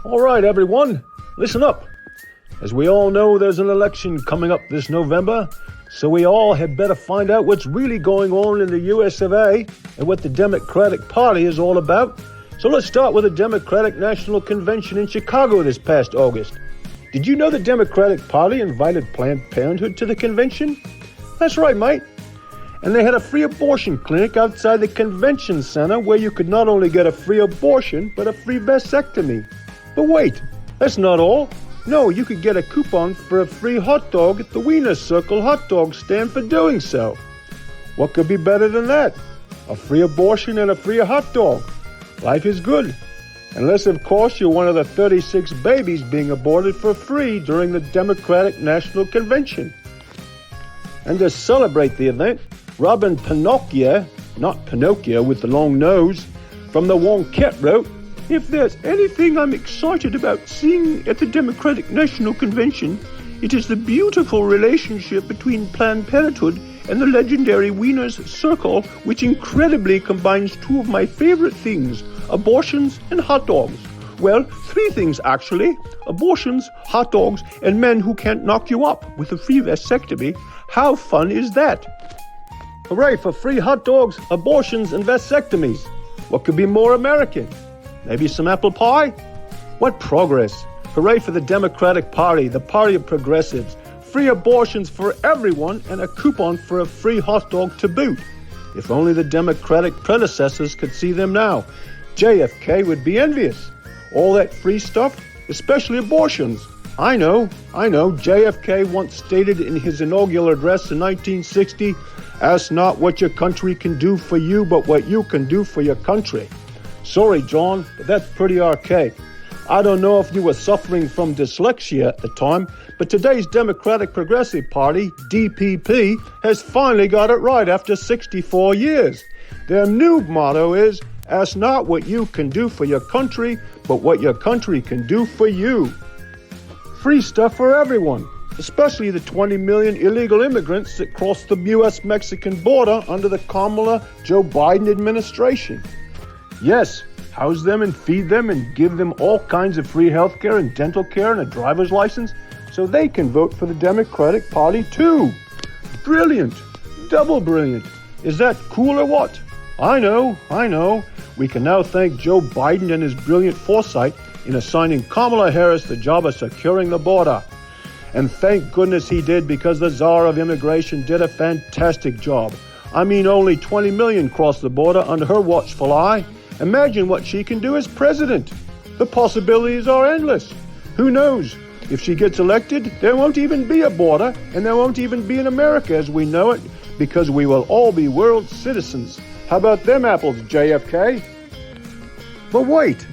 All right, everyone, listen up. As we all know, there's an election coming up this November, so we all had better find out what's really going on in the US of A and what the Democratic Party is all about. So let's start with the Democratic National Convention in Chicago this past August. Did you know the Democratic Party invited Planned Parenthood to the convention? That's right, mate. And they had a free abortion clinic outside the convention center where you could not only get a free abortion, but a free vasectomy. But wait, that's not all. No, you could get a coupon for a free hot dog at the Wiener Circle hot dog stand for doing so. What could be better than that? A free abortion and a free hot dog. Life is good. Unless, of course, you're one of the 36 babies being aborted for free during the Democratic National Convention. And to celebrate the event, Robin Pinocchio, not Pinocchio with the long nose, from the Wonkette wrote, "If there's anything I'm excited about seeing at the Democratic National Convention, it is the beautiful relationship between Planned Parenthood and the legendary Wiener's Circle, which incredibly combines two of my favorite things, abortions and hot dogs. Well, three things actually, abortions, hot dogs, and men who can't knock you up with a free vasectomy. How fun is that?" Hooray for free hot dogs, abortions, and vasectomies. What could be more American? Maybe some apple pie? What progress. Hooray for the Democratic Party, the party of progressives. Free abortions for everyone and a coupon for a free hot dog to boot. If only the Democratic predecessors could see them now. JFK would be envious. All that free stuff, especially abortions. I know. JFK once stated in his inaugural address in 1960, "Ask not what your country can do for you, but what you can do for your country." Sorry, John, but that's pretty archaic. I don't know if you were suffering from dyslexia at the time, but today's Democratic Progressive Party, DPP, has finally got it right after 64 years. Their new motto is, "Ask not what you can do for your country, but what your country can do for you." Free stuff for everyone, especially the 20 million illegal immigrants that crossed the U.S.-Mexican border under the Kamala Joe Biden administration. Yes, house them and feed them and give them all kinds of free health care and dental care and a driver's license so they can vote for the Democratic Party too. Brilliant. Double brilliant. Is that cool or what? I know. We can now thank Joe Biden and his brilliant foresight in assigning Kamala Harris the job of securing the border. And thank goodness he did, because the Czar of Immigration did a fantastic job. I mean, only 20 million crossed the border under her watchful eye. Imagine what she can do as president. The possibilities are endless. Who knows? If she gets elected, there won't even be a border, and there won't even be an America as we know it, because we will all be world citizens. How about them apples, JFK? But wait,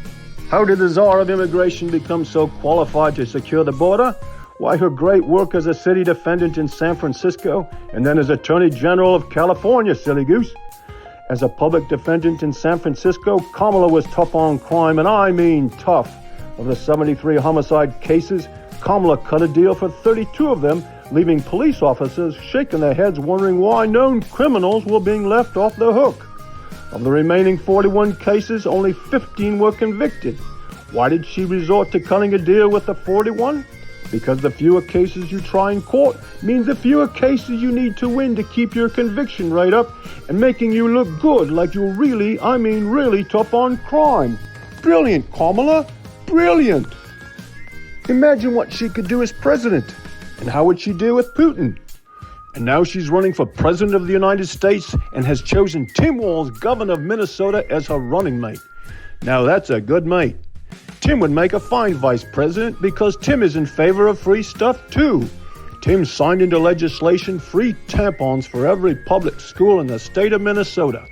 how did the Czar of Immigration become so qualified to secure the border? Why, her great work as a city defendant in San Francisco, and then as Attorney General of California, silly goose. As a public defendant in San Francisco, Kamala was tough on crime, and I mean tough. Of the 73 homicide cases, Kamala cut a deal for 32 of them, leaving police officers shaking their heads wondering why known criminals were being left off the hook. Of the remaining 41 cases, only 15 were convicted. Why did she resort to cutting a deal with the 41? Because the fewer cases you try in court means the fewer cases you need to win to keep your conviction rate up and making you look good, like you're really tough on crime. Brilliant, Kamala. Brilliant. Imagine what she could do as president. And how would she do with Putin? And now she's running for president of the United States and has chosen Tim Walz, governor of Minnesota, as her running mate. Now that's a good mate. Tim would make a fine vice president because Tim is in favor of free stuff too. Tim signed into legislation free tampons for every public school in the state of Minnesota.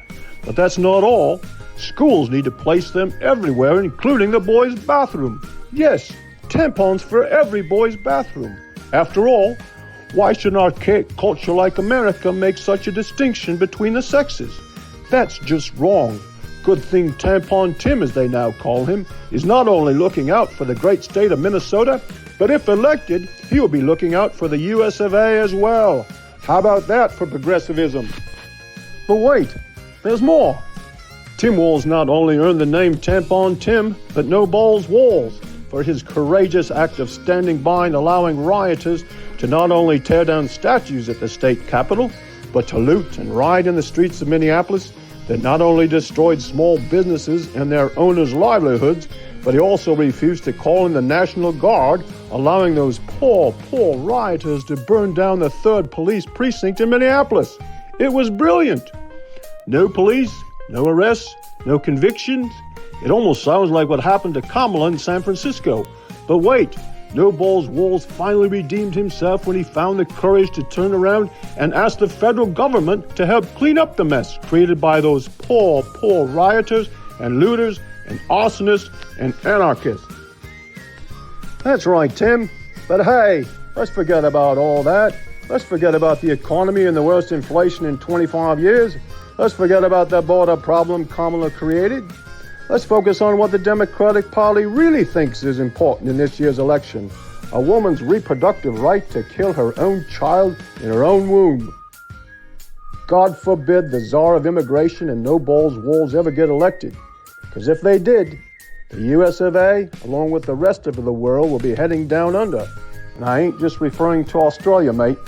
But that's not all. Schools need to place them everywhere, including the boys' bathroom. Yes, tampons for every boys' bathroom. After all, why should an archaic culture like America make such a distinction between the sexes? That's just wrong. Good thing Tampon Tim, as they now call him, is not only looking out for the great state of Minnesota, but if elected, he will be looking out for the US of A as well. How about that for progressivism? But wait, there's more. Tim Walz not only earned the name Tampon Tim, but no balls Walz. for his courageous act of standing by and allowing rioters to not only tear down statues at the state capitol, but to loot and riot in the streets of Minneapolis that not only destroyed small businesses and their owners' livelihoods, but he also refused to call in the National Guard, allowing those poor rioters to burn down the 3rd Police Precinct in Minneapolis. It was brilliant. No police, no arrests, no convictions. It almost sounds like what happened to Kamala in San Francisco. But wait, no balls Walz finally redeemed himself when he found the courage to turn around and ask the federal government to help clean up the mess created by those poor rioters and looters and arsonists and anarchists. That's right, Tim. But hey, let's forget about all that. Let's forget about the economy and the worst inflation in 25 years. Let's forget about the border problem Kamala created. Let's focus on what the Democratic Party really thinks is important in this year's election: a woman's reproductive right to kill her own child in her own womb. God forbid the czar of immigration and no balls Walz ever get elected, because if they did, the US of A, along with the rest of the world, will be heading down under. And I ain't just referring to Australia, mate.